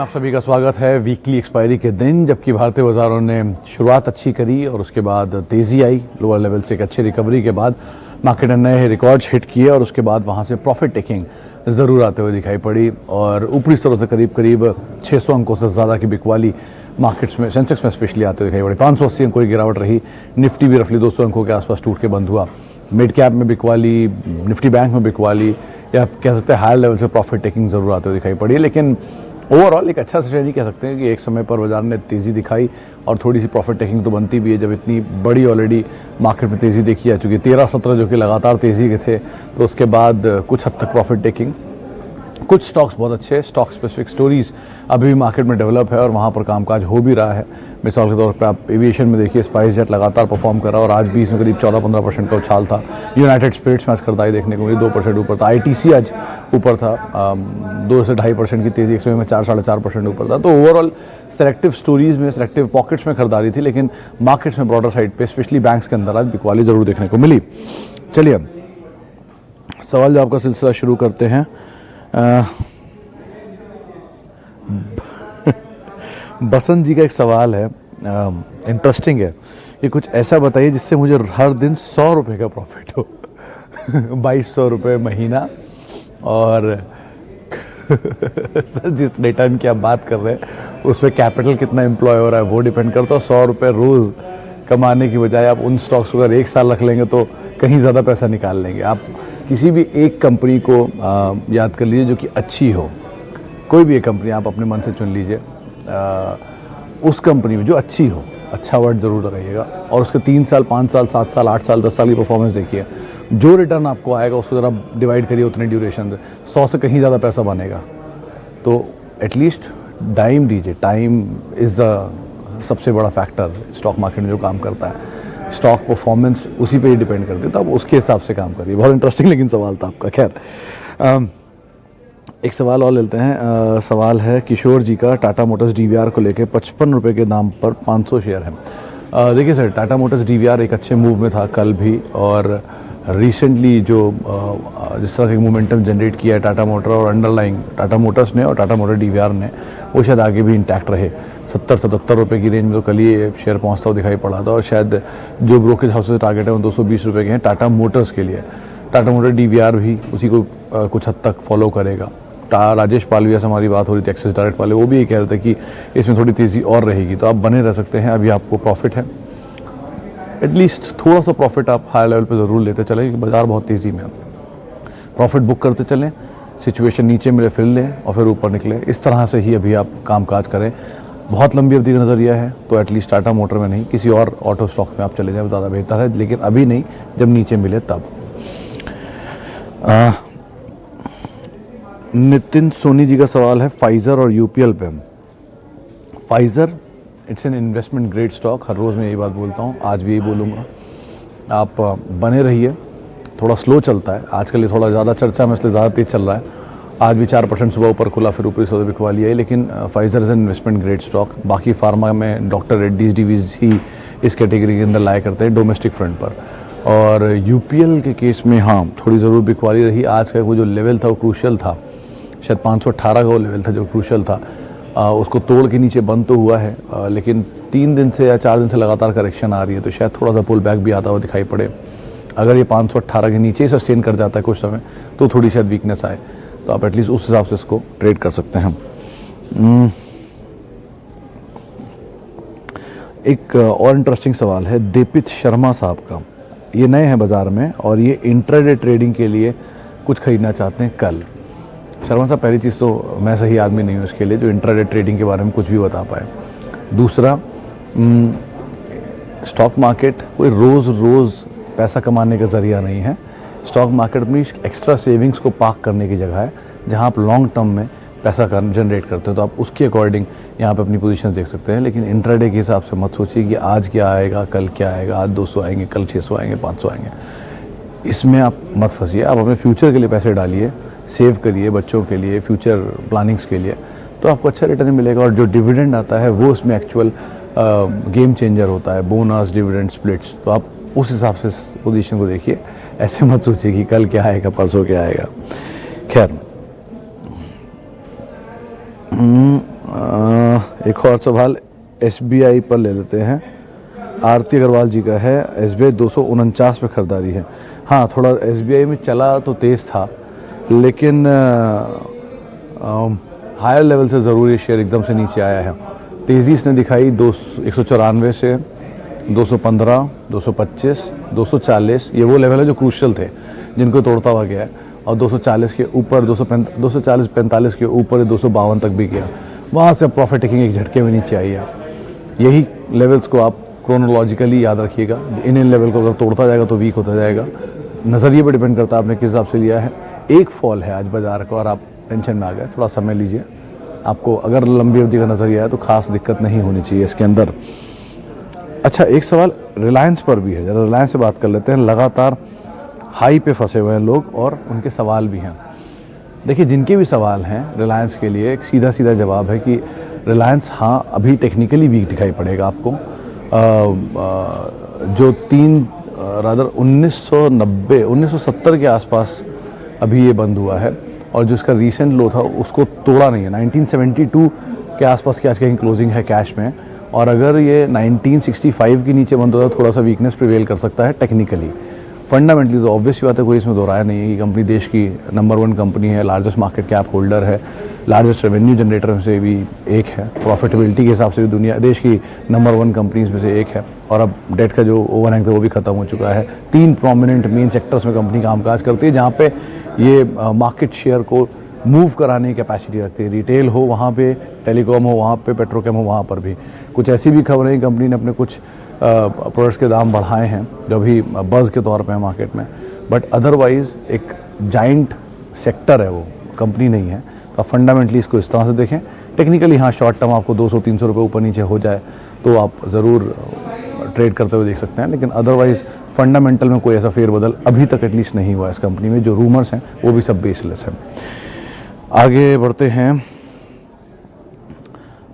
में आप सभी का स्वागत है। वीकली एक्सपायरी के दिन जबकि भारतीय बाजारों ने शुरुआत अच्छी करी और उसके बाद तेज़ी आई, लोअर लेवल से एक अच्छी रिकवरी के बाद मार्केट ने नए रिकॉर्ड्स हिट किए और उसके बाद वहां से प्रॉफिट टेकिंग ज़रूर आते हुए दिखाई पड़ी और ऊपरी स्तरों से करीब करीब 600 अंकों से ज़्यादा की बिकवाली मार्केट्स में, सेंसेक्स में स्पेशली आते हुए दिखाई पड़ी। 580 अंकों की गिरावट रही। निफ्टी भी रफली 200 अंकों के आसपास टूट के बंद हुआ। मिड कैप में बिकवाली, निफ्टी बैंक में बिकवाली, या कह सकते हैं हायर लेवल से प्रॉफिट टेकिंग ज़रूर आते हुए दिखाई पड़ी। लेकिन ओवरऑल एक अच्छा स्ट्रेटजी कह सकते हैं कि एक समय पर बाजार ने तेज़ी दिखाई और थोड़ी सी प्रॉफिट टेकिंग तो बनती भी है जब इतनी बड़ी ऑलरेडी मार्केट में तेज़ी देखी जा चुकी है। 13-17 जो कि लगातार तेज़ी के थे, तो उसके बाद कुछ हद तक प्रॉफिट टेकिंग। कुछ स्टॉक्स बहुत अच्छे, स्टॉक स्पेसिफिक स्टोरीज अभी भी मार्केट में डेवलप है और वहाँ पर कामकाज हो भी रहा है। मिसाल के तौर पर आप एविएशन में देखिए, स्पाइस जेट लगातार परफॉर्म कर रहा है और आज भी इसमें करीब 14-15% का उछाल था। यूनाइटेड स्पिरिट्स में आज खरीदारी देखने को मिली, 2% ऊपर था। आईटीसी आज ऊपर था, 2 से 2.5% की तेज़ी, एक समय में 4-4.5% ऊपर था। तो ओवरऑल सेलेक्टिव स्टोरीज में, सेलेक्टिव पॉकेट्स में खरीदारी थी, लेकिन मार्केट्स में ब्रॉडर साइड पे स्पेशली बैंक्स के अंदर आज बिकवाली ज़रूर देखने को मिली। चलिए अब सवाल जवाब का सिलसिला शुरू करते हैं। बसंत जी का एक सवाल है, इंटरेस्टिंग है कि कुछ ऐसा बताइए जिससे मुझे हर दिन 100 रुपये का प्रॉफिट हो। 2200 रुपये महीना। और सर जिस रिटर्न की आप बात कर रहे हैं उसमें कैपिटल कितना एम्प्लॉय हो रहा है वो डिपेंड करता है। 100 रुपये रोज़ कमाने की बजाय आप उन स्टॉक्स को अगर 1 साल रख लेंगे तो कहीं ज़्यादा पैसा निकाल लेंगे। आप किसी भी एक कंपनी को याद कर लीजिए जो कि अच्छी हो, कोई भी एक कंपनी आप अपने मन से चुन लीजिए, उस कंपनी में जो अच्छी हो, अच्छा वर्ड ज़रूर लगाइएगा, और उसके 3 साल, 5 साल, 7 साल, 8 साल, 10 साल की परफॉर्मेंस देखिए। जो रिटर्न आपको आएगा उसको ज़रा डिवाइड करिए उतने ड्यूरेशन से, 100 से कहीं ज़्यादा पैसा बनेगा। तो एटलीस्ट टाइम दीजिए। टाइम इज़ द सबसे बड़ा फैक्टर स्टॉक मार्केट में जो काम करता है। स्टॉक परफॉर्मेंस उसी पे ही डिपेंड करती है, तो आप उसके हिसाब से काम करिए। बहुत इंटरेस्टिंग लेकिन सवाल था आपका। खैर एक सवाल और लेते हैं। सवाल है किशोर जी का, टाटा मोटर्स डीवीआर को लेके 55 रुपये के दाम पर 500 शेयर है। देखिए सर, टाटा मोटर्स डीवीआर एक अच्छे मूव में था कल भी, और रिसेंटली जो जिस तरह का मोमेंटम जनरेट किया है टाटा मोटर और अंडरलाइंग टाटा मोटर्स ने और टाटा मोटर डीवीआर ने, वो शायद आगे भी इंटैक्ट रहे। 70-77 रुपये की रेंज में तो कल ये शेयर पहुँचता हुआ दिखाई पड़ा था, और शायद जो ब्रोकरेज हाउसेज टारगेट है वो 220 रुपये के हैं टाटा मोटर्स के लिए। टाटा मोटर डीवीआर भी उसी को कुछ हद तक फॉलो करेगा। राजेश पालविया से हमारी बात हो रही थी, एक्सिस डायरेक्ट वाले, वो भी ये कह रहे थे कि इसमें थोड़ी तेज़ी और रहेगी, तो आप बने रह सकते हैं। अभी आपको प्रॉफिट है, एटलीस्ट थोड़ा सा प्रॉफिट आप हाई लेवल पे ज़रूर लेते चलें क्योंकि बाजार बहुत तेज़ी में। प्रॉफिट बुक करते चलें, सिचुएशन नीचे मिले फिर लें और फिर ऊपर निकले। इस तरह से ही अभी आप कामकाज करें। बहुत लंबी अवधि का नज़रिया है तो एटलीस्ट टाटा मोटर में नहीं, किसी और ऑटो स्टॉक में आप चले जाएं, ज़्यादा बेहतर है, लेकिन अभी नहीं, जब नीचे मिले तब। नितिन सोनी जी का सवाल है फाइजर और यूपीएल पे। Pfizer it's an investment grade stock, हर रोज़ मैं यही बात बोलता हूँ, आज भी यही बोलूँगा। आप बने रहिए। थोड़ा स्लो चलता है आजकल, ये थोड़ा ज़्यादा चर्चा में इसलिए ज़्यादा तेज़ चल रहा है। आज भी 4% सुबह ऊपर खुला, फिर ऊपरी सौदे बिकवाली आई, लेकिन Pfizer is an investment grade stock. बाकी फार्मा में डॉक्टर रेड्डीज डीवीज ही इस कैटेगरी के अंदर लाया करते हैं डोमेस्टिक फ्रंट पर। और यूपीएल के केस में हाँ थोड़ी ज़रूर बिकवाली रही। आज का वो जो लेवल था वो क्रूशियल था, शायद 518 का वो लेवल था जो क्रूशियल था। उसको तोड़ के नीचे बंद तो हुआ है, लेकिन 3 दिन से या 4 दिन से लगातार करेक्शन आ रही है, तो शायद थोड़ा सा पुल बैक भी आता हुआ दिखाई पड़े। अगर ये 518 के नीचे ही सस्टेन कर जाता है कुछ समय तो थोड़ी शायद वीकनेस आए, तो आप एटलीस्ट उस हिसाब से इसको ट्रेड कर सकते हैं। एक और इंटरेस्टिंग सवाल है दीपित शर्मा साहब का। ये नए हैं बाज़ार में और ये इंट्राडे ट्रेडिंग के लिए कुछ खरीदना चाहते हैं कल। शर्मा साहब, पहली चीज़ तो मैं सही आदमी नहीं हूँ इसके लिए जो इंट्राडे ट्रेडिंग के बारे में कुछ भी बता पाए। दूसरा, स्टॉक मार्केट कोई रोज़ पैसा कमाने का ज़रिया नहीं है। स्टॉक मार्केट में एक्स्ट्रा सेविंग्स को पार्क करने की जगह है जहाँ आप लॉन्ग टर्म में पैसा जनरेट करते हो, तो आप उसके अकॉर्डिंग यहाँ पे अपनी पोजीशन देख सकते हैं। लेकिन इंट्राडे के हिसाब से मत सोचिए कि आज क्या आएगा, कल क्या आएगा, आज 200 आएंगे, कल 600 आएंगे, 500 आएंगे। इसमें आप मत फंसिए। आप अपने फ्यूचर के लिए पैसे डालिए, सेव करिए बच्चों के लिए, फ्यूचर प्लानिंग्स के लिए, तो आपको अच्छा रिटर्न मिलेगा। और जो डिविडेंड आता है वो उसमें एक्चुअल गेम चेंजर होता है, बोनस, डिविडेंड, स्प्लिट्स। तो आप उस हिसाब से पोजीशन को देखिए, ऐसे मत सोचिए कि कल क्या आएगा, परसों क्या आएगा। खैर एक और सवाल SBI पर ले लेते हैं। आरती अग्रवाल जी का है, SBI 249 पे खरीदारी है। हाँ, थोड़ा SBI में चला तो तेज़ था, लेकिन हायर लेवल से ज़रूर ये शेयर एकदम से नीचे आया है। तेज़ी इसने दिखाई 194 से 215, 225, 240, ये वो लेवल है जो क्रूशियल थे, जिनको तोड़ता हुआ गया है। और 240 के ऊपर 240-45 के ऊपर 252 तक भी गया। वहाँ से प्रॉफिट टेकिंग एक झटके में नीचे आई है। यही लेवल्स को आप क्रोनोलॉजिकली याद रखिएगा। इन लेवल को अगर तोड़ता जाएगा तो वीक होता जाएगा। नज़रिए पर डिपेंड करता है आपने किस हिसाब से लिया है। एक फॉल है आज बाजार का और आप टेंशन में आ गए, थोड़ा समय लीजिए। आपको अगर लंबी अवधि का नज़रिया है तो खास दिक्कत नहीं होनी चाहिए इसके अंदर। अच्छा, एक सवाल रिलायंस पर भी है, जरा रिलायंस से बात कर लेते हैं। लगातार हाई पे फंसे हुए हैं लोग और उनके सवाल भी हैं। देखिए, जिनके भी सवाल हैं रिलायंस के लिए एक सीधा सीधा जवाब है कि रिलायंस हाँ अभी टेक्निकली वीक दिखाई पड़ेगा आपको। जो 1970 के आसपास अभी ये बंद हुआ है और जो इसका रीसेंट लो था उसको तोड़ा नहीं है। 1972 के आसपास की आज कहीं क्लोजिंग है कैश में, और अगर ये 1965 के नीचे बंद होता है थोड़ा सा वीकनेस प्रिवेल कर सकता है टेक्निकली। फंडामेंटली तो ऑब्वियस बात है, कोई इसमें दो राय नहीं है कि कंपनी देश की नंबर 1 कंपनी है, लार्जेस्ट मार्केट कैप होल्डर है, लार्जेस्ट रेवेन्यू जनरेटर में से भी एक है, प्रॉफिटेबिलिटी के हिसाब से भी दुनिया देश की नंबर 1 कंपनीज में से एक है। और अब डेट का जो ओवरहैंग था वो भी खत्म हो चुका है। 3 प्रोमिनेंट मेन सेक्टर्स में कंपनी कामकाज करती है जहाँ पे ये मार्केट शेयर को मूव कराने की कैपेसिटी रखती है। रिटेल हो वहाँ पे, टेलीकॉम हो वहाँ पे, पेट्रोकेम हो वहाँ पर भी। कुछ ऐसी भी खबरें हैं कंपनी ने अपने कुछ प्रोडक्ट्स के दाम बढ़ाए हैं जो अभी बज़ के तौर पे है मार्केट में, बट अदरवाइज एक जाइंट सेक्टर है, वो कंपनी नहीं है। तो फंडामेंटली इसको इस तरह से देखें। टेक्निकली हाँ, शॉर्ट टर्म आपको 200-300 रुपये ऊपर नीचे हो जाए तो आप ज़रूर ट्रेड करते हुए देख सकते हैं, लेकिन अदरवाइज फंडामेंटल में कोई ऐसा फेरबदल अभी तक एटलीस्ट नहीं हुआ इस कंपनी में। जो रूमर्स हैं वो भी सब बेसलेस हैं। आगे बढ़ते हैं।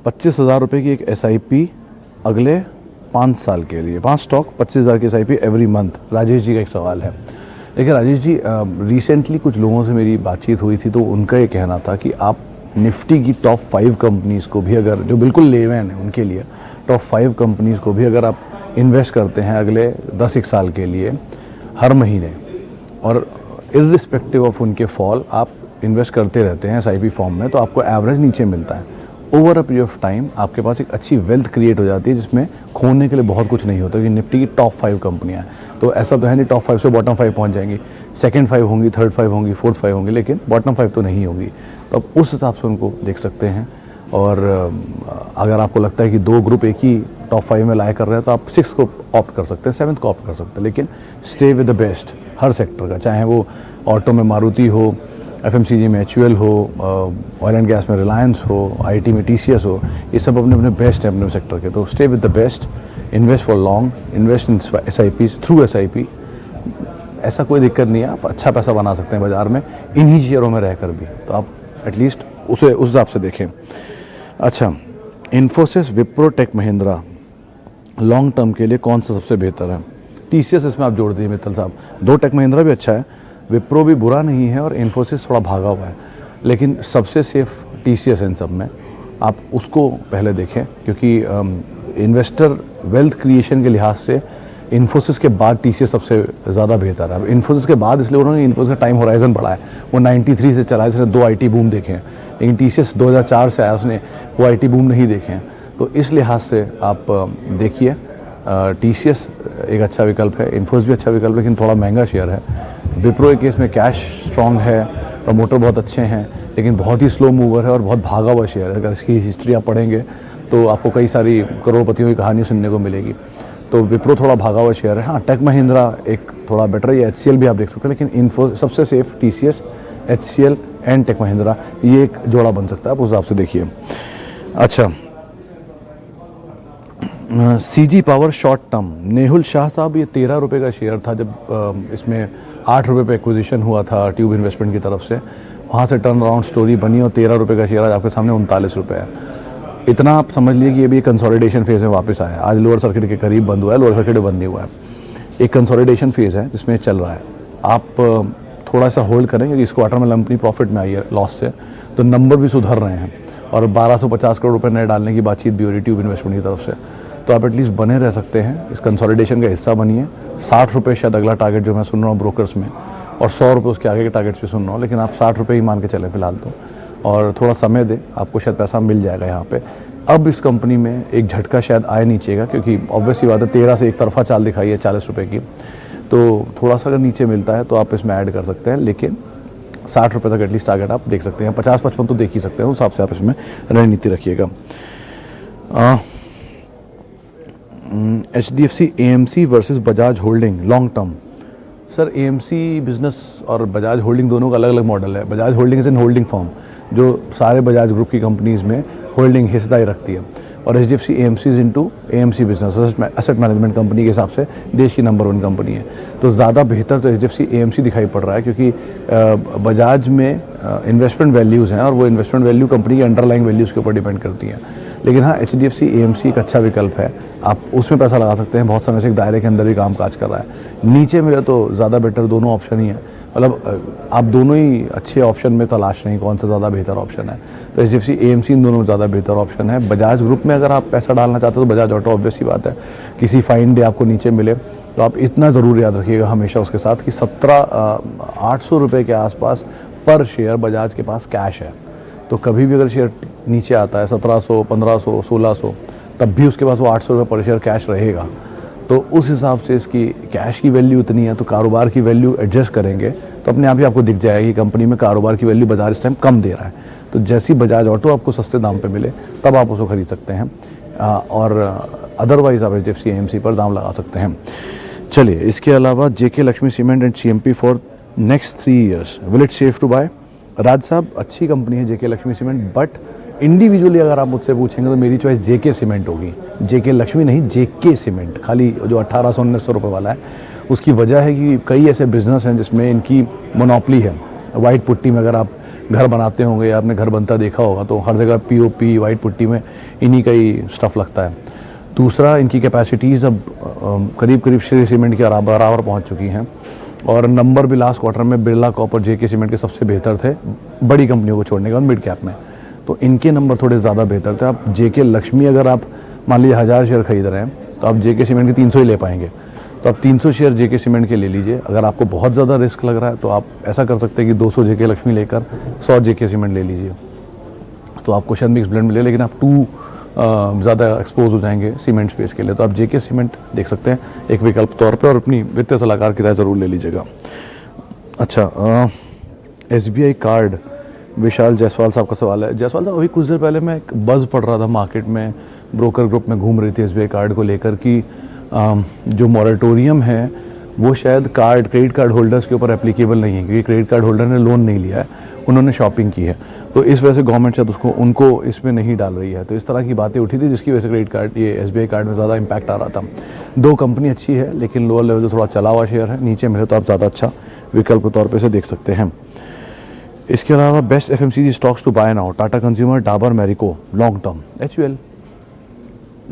25,000 रुपये की एक SIP अगले 5 साल के लिए, 5 स्टॉक 25,000 की SIP every month. Rajesh ji का एक सवाल है। देखिए राजेश जी, रिसेंटली कुछ लोगों से मेरी बातचीत हुई थी तो उनका ये कहना था कि आप निफ्टी की टॉप 5 कंपनीज़ को भी, अगर जो बिल्कुल लेवैन है उनके लिए, टॉप 5 कंपनीज़ को भी अगर आप इन्वेस्ट करते हैं अगले 10-1 साल के लिए हर महीने, और इर्रिस्पेक्टिव ऑफ उनके फॉल आप इन्वेस्ट करते रहते हैं SIP फॉर्म में, तो आपको एवरेज नीचे मिलता है। Over a period of time आपके पास एक अच्छी वेल्थ क्रिएट हो जाती है जिसमें खोने के लिए बहुत कुछ नहीं होता। कि निफ्टी की टॉप 5 कंपनियां हैं, तो ऐसा तो है नहीं टॉप 5 से बॉटम 5 पहुंच जाएंगी, सेकंड 5 होंगी, थर्ड 5 होंगी, फोर्थ 5 होंगी, लेकिन बॉटम 5 तो नहीं होगी। तो आप उस हिसाब से उनको देख सकते हैं। और अगर आपको लगता है कि 2 ग्रुप एक ही टॉप 5 में लाए कर रहे हैं तो आप 6 को ऑप्ट कर सकते हैं, 7th को ऑप्ट कर सकते हैं, लेकिन stay with the best her sector का, चाहे वो ऑटो में मारुति हो, FMCG में HUL हो, ऑयल एंड गैस में रिलायंस हो, IT में TCS हो, ये सब अपने अपने बेस्ट हैं अपने सेक्टर के। तो stay with the best, invest for long, invest in SIPs through SIP। ऐसा कोई दिक्कत नहीं है, आप अच्छा पैसा बना सकते हैं बाजार में इन्हीं शेयरों में रहकर भी। तो आप एटलीस्ट उसे उस हिसाब से देखें। अच्छा, Infosys, Wipro, Tech Mahindra long term के लिए कौन सा सबसे बेहतर है? TCS इसमें आप जोड़ दीजिए मित्तल साहब। 2 टेक महिंद्रा भी अच्छा है, विप्रो भी बुरा नहीं है और इन्फोसिस थोड़ा भागा हुआ है, लेकिन सबसे सेफ TCS इन सब में। आप उसको पहले देखें क्योंकि इन्वेस्टर वेल्थ क्रिएशन के लिहाज से इन्फोसिस के बाद TCS सबसे ज़्यादा बेहतर है। अब इन्फोसिस के बाद इसलिए उन्होंने इन्फोसिस का टाइम होराइजन बढ़ा है। वो 93 से चला है, इसने 2 IT बूम देखे हैं, लेकिन TCS 2004 से आया, उसने वो IT बूम नहीं देखे हैं। तो इस लिहाज से आप देखिए, TCS एक अच्छा विकल्प है, इन्फोसिस भी अच्छा विकल्प है, लेकिन थोड़ा महंगा शेयर है। विप्रो के केस में कैश स्ट्रॉन्ग है, प्रमोटर बहुत अच्छे हैं, लेकिन बहुत ही स्लो मूवर है और बहुत भागा हुआ शेयर है। अगर इसकी हिस्ट्री आप पढ़ेंगे तो आपको कई सारी करोड़पतियों की कहानी सुनने को मिलेगी। तो विप्रो थोड़ा भागा हुआ शेयर है। हाँ, टेक महिंद्रा एक थोड़ा बेटर है, HCL भी आप देख सकते हैं, लेकिन इन्फो सबसे safe TCS, HCL and Tech Mahindra, ये एक जोड़ा बन सकता है, आप उस हिसाब से देखिए। अच्छा, CG power short term, Nehul Shah साहब, ये 13 रुपये का शेयर था जब इसमें 8 रुपये पे एक्विजिशन हुआ था ट्यूब इन्वेस्टमेंट की तरफ से। वहाँ से टर्न अराउंड स्टोरी बनी और 13 रुपये का शेयर आज आपके सामने 39 रुपये है। इतना आप समझ लीजिए कि ये भी कंसोलिडेशन फेज में वापस आया है। आज लोअर सर्किट के करीब बंद हुआ है, लोअर सर्किट बंद नहीं हुआ है, एक कंसोलिडेशन फेज है जिसमें चल रहा है। आप थोड़ा सा होल्ड करें क्योंकि इस क्वार्टर में कंपनी प्रॉफिट में आई है लॉस से, तो नंबर भी सुधर रहे हैं और 1250 करोड़ रुपए नए डालने की बातचीत भी हो रही ट्यूब इन्वेस्टमेंट की तरफ से। तो आप एटलीस्ट बने रह सकते हैं, इस कंसोलिडेशन का हिस्सा बनिए। 60 रुपये शायद अगला टारगेट जो मैं सुन रहा हूँ ब्रोकर्स में, और 100 रुपये उसके आगे के टारगेट्स भी सुन रहा हूँ, लेकिन आप 60 रुपये ही मान के चलें फिलहाल तो, और थोड़ा समय दे, आपको शायद पैसा मिल जाएगा यहाँ पे। अब इस कंपनी में एक झटका शायद आए नीचे का, क्योंकि ऑब्वियसली बात है 13 से एक तरफा चाल दिखाई है 40 रुपये की, तो थोड़ा सा अगर नीचे मिलता है तो आप इसमें ऐड कर सकते हैं, लेकिन 60 रुपये तक एटलीस्ट टारगेट आप देख सकते हैं। 50-55 तो देख ही सकते हैं, उस हिसाब से आप इसमें रणनीति रखिएगा। HDFC AMC versus Bajaj holding long term. Sir AMC business और बजाज होल्डिंग दोनों का अलग अलग मॉडल है। Bajaj holding is in holding firm जो सारे बजाज ग्रुप की कंपनीज में होल्डिंग हिस्सेदारी रखती है, और HDFC AMC is into AMC business, asset management company के हिसाब से देश की नंबर 1 कंपनी है। तो ज़्यादा बेहतर तो HDFC AMC दिखाई पड़ रहा है, क्योंकि बजाज में इन्वेस्टमेंट वैल्यूज़ हैं और वो इन्वेस्टमेंट वैल्यू कंपनी की अंडरलाइंग वैल्यूज़ के ऊपर डिपेंड करती हैं। लेकिन हाँ, HDFC AMC एक अच्छा विकल्प है, आप उसमें पैसा लगा सकते हैं। बहुत समय से एक दायरे के अंदर ही काम काज कर रहा है। नीचे मिले तो ज़्यादा बेटर दोनों ऑप्शन ही है, मतलब आप दोनों ही अच्छे ऑप्शन में तलाश नहीं कौन सा ज़्यादा बेहतर ऑप्शन है। तो HDFC AMC इन दोनों में ज़्यादा बेहतर ऑप्शन है। बजाज ग्रुप में अगर आप पैसा डालना चाहते हो तो बजाज ऑटो, ऑब्वियस ही बात है, किसी फाइन डे आपको नीचे मिले तो आप इतना ज़रूर याद रखिएगा हमेशा उसके साथ कि 800 रुपये के आसपास पर शेयर बजाज के पास कैश है। तो कभी भी अगर शेयर नीचे आता है 1700, 1500, 1600, तब भी उसके पास वो 800 रुपये पर शेयर कैश रहेगा। तो उस हिसाब से इसकी कैश की वैल्यू इतनी है, तो कारोबार की वैल्यू एडजस्ट करेंगे तो अपने आप ही आपको दिख जाएगा कि कंपनी में कारोबार की वैल्यू बाजार इस टाइम कम दे रहा है। तो जैसी बजाज ऑटो आपको सस्ते दाम पे मिले तब आप उसको खरीद सकते हैं, और अदरवाइज आप HDFC AMC पर दाम लगा सकते हैं। चलिए, इसके अलावा JK Lakshmi cement and CMP for next 3 years, will it safe to buy? Raj sahab, अच्छी कंपनी है JK Lakshmi cement, but individually अगर आप मुझसे पूछेंगे तो मेरी चॉइस JK सीमेंट होगी। JK लक्ष्मी नहीं, JK सीमेंट, खाली जो 1800-1900 रुपये वाला है। उसकी वजह है कि कई ऐसे बिजनेस हैं जिसमें इनकी मोनोपली है। वाइट पुट्टी में अगर आप घर बनाते होंगे या आपने घर बनता देखा होगा तो हर जगह POP वाइट पुट्टी में इन्हीं का ही स्टफ़ लगता है। दूसरा, इनकी कैपेसिटीज़ अब करीब करीब श्री सीमेंट के बराबर पहुँच चुकी हैं, और नंबर भी लास्ट क्वार्टर में बिरला कॉप और JK सीमेंट के सबसे बेहतर थे बड़ी कंपनियों को छोड़ने के बाद मिड कैप में। तो इनके नंबर थोड़े ज़्यादा बेहतर थे। आप JK लक्ष्मी अगर आप मान लीजिए 1000 शेयर खरीद रहे हैं तो आप JK सीमेंट के 300 ही ले पाएंगे। तो आप 300 शेयर JK सीमेंट के ले लीजिए। अगर आपको बहुत ज़्यादा रिस्क लग रहा है तो आप ऐसा कर सकते हैं कि 200 JK लक्ष्मी लेकर 100 JK सीमेंट ले लीजिए, तो आपको शायद मिक्स ब्लेंड मिले, लेकिन आप ज़्यादा एक्सपोज हो जाएंगे सीमेंट स्पेस के लिए। तो आप JK सीमेंट देख सकते हैं एक विकल्प तौर पे, और अपनी वित्तीय सलाहकार की राय ज़रूर ले लीजिएगा। अच्छा, SBI कार्ड, विशाल जायसवाल साहब का सवाल है। जायसवाल साहब, अभी कुछ देर पहले मैं एक बज़ पढ़ रहा था मार्केट में, ब्रोकर ग्रुप में घूम रही थी SBI कार्ड को लेकर कि जो मॉरेटोरियम है वो शायद क्रेडिट कार्ड होल्डर्स के ऊपर एप्लीकेबल नहीं है, क्योंकि क्रेडिट कार्ड होल्डर ने लोन नहीं लिया है, उन्होंने शॉपिंग की है। तो इस वजह से गवर्नमेंट शायद उनको इसमें नहीं डाल रही है। तो इस तरह की बातें उठी थी, जिसकी वजह से क्रेडिट कार्ड, ये SBI कार्ड में ज़्यादा इंपैक्ट आ रहा था। 2 कंपनी अच्छी है, लेकिन लोअर लेवल से थोड़ा चला हुआ शेयर है। नीचे मिले तो आप ज़्यादा अच्छा विकल्प के तौर पर इसे देख सकते हैं। इसके अलावा best FMCG stocks to buy now, Tata Consumer, Dabur, Marico, long term. HUL,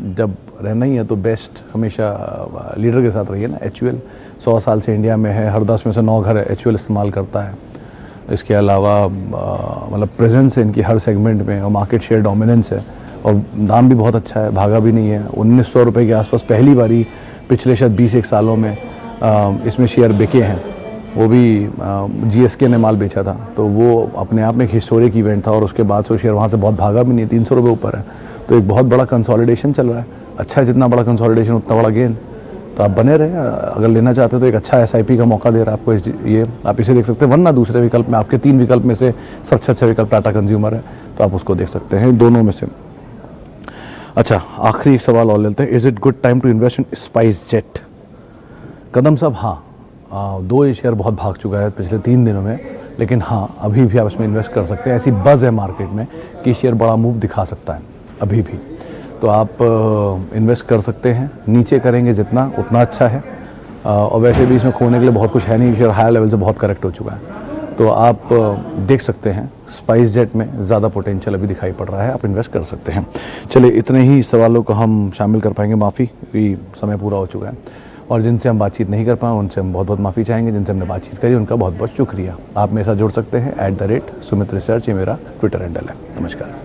जब रहना ही है तो बेस्ट हमेशा लीडर के साथ रहिए ना। HUL 100 साल से इंडिया में है, हर 10 में से 9 घर HUL इस्तेमाल करता है। इसके अलावा मतलब प्रेजेंस है इनकी हर सेगमेंट में, और मार्केट शेयर डोमिनेंस है, और दाम भी बहुत अच्छा है, भागा भी नहीं है। 1900 रुपये के आसपास पहली बारी पिछले शायद 20-1 सालों में इसमें शेयर बिके हैं। वो भी GSK ने माल बेचा था, तो वो अपने आप में एक हिस्टोरिक इवेंट था, और उसके बाद से शेयर वहाँ से बहुत भागा भी नहीं, 300 रुपये ऊपर है। तो एक बहुत बड़ा कंसोलिडेशन चल रहा है। अच्छा है, जितना बड़ा कंसोलिडेशन उतना बड़ा गेन। तो आप बने रहे, अगर लेना चाहते हो तो एक अच्छा SIP का मौका दे रहा है आपको ये, आप इसे देख सकते हैं। वरना दूसरे विकल्प में, आपके 3 विकल्प में से सबसे अच्छा विकल्प टाटा कंज्यूमर है, तो आप उसको देख सकते हैं दोनों में से। अच्छा, आखिरी एक सवाल और लेते हैं। Is it good time to invest in SpiceJet? Kadam sahab, हाँ, 2 शेयर बहुत भाग चुका है पिछले 3 दिनों में, लेकिन हाँ, अभी भी आप इसमें इन्वेस्ट कर सकते हैं। ऐसी बज़ है मार्केट में कि शेयर बड़ा मूव दिखा सकता है अभी भी, तो आप इन्वेस्ट कर सकते हैं। नीचे करेंगे जितना उतना अच्छा है, और वैसे भी इसमें खोने के लिए बहुत कुछ है नहीं, शेयर हायर लेवल से बहुत करेक्ट हो चुका है। तो आप देख सकते हैं स्पाइस जेट में ज़्यादा पोटेंशियल अभी दिखाई पड़ रहा है, आप इन्वेस्ट कर सकते हैं। चलिए, इतने ही सवालों को हम शामिल कर पाएंगे, माफ़ी कि समय पूरा हो चुका है, और जिनसे हम बातचीत नहीं कर पाए उनसे हम बहुत बहुत माफ़ी चाहेंगे। जिनसे हमने बातचीत करी उनका बहुत बहुत शुक्रिया। आप मेरे साथ जुड़ सकते हैं @सुमित रिसर्च, ये मेरा ट्विटर हैंडल है। नमस्कार।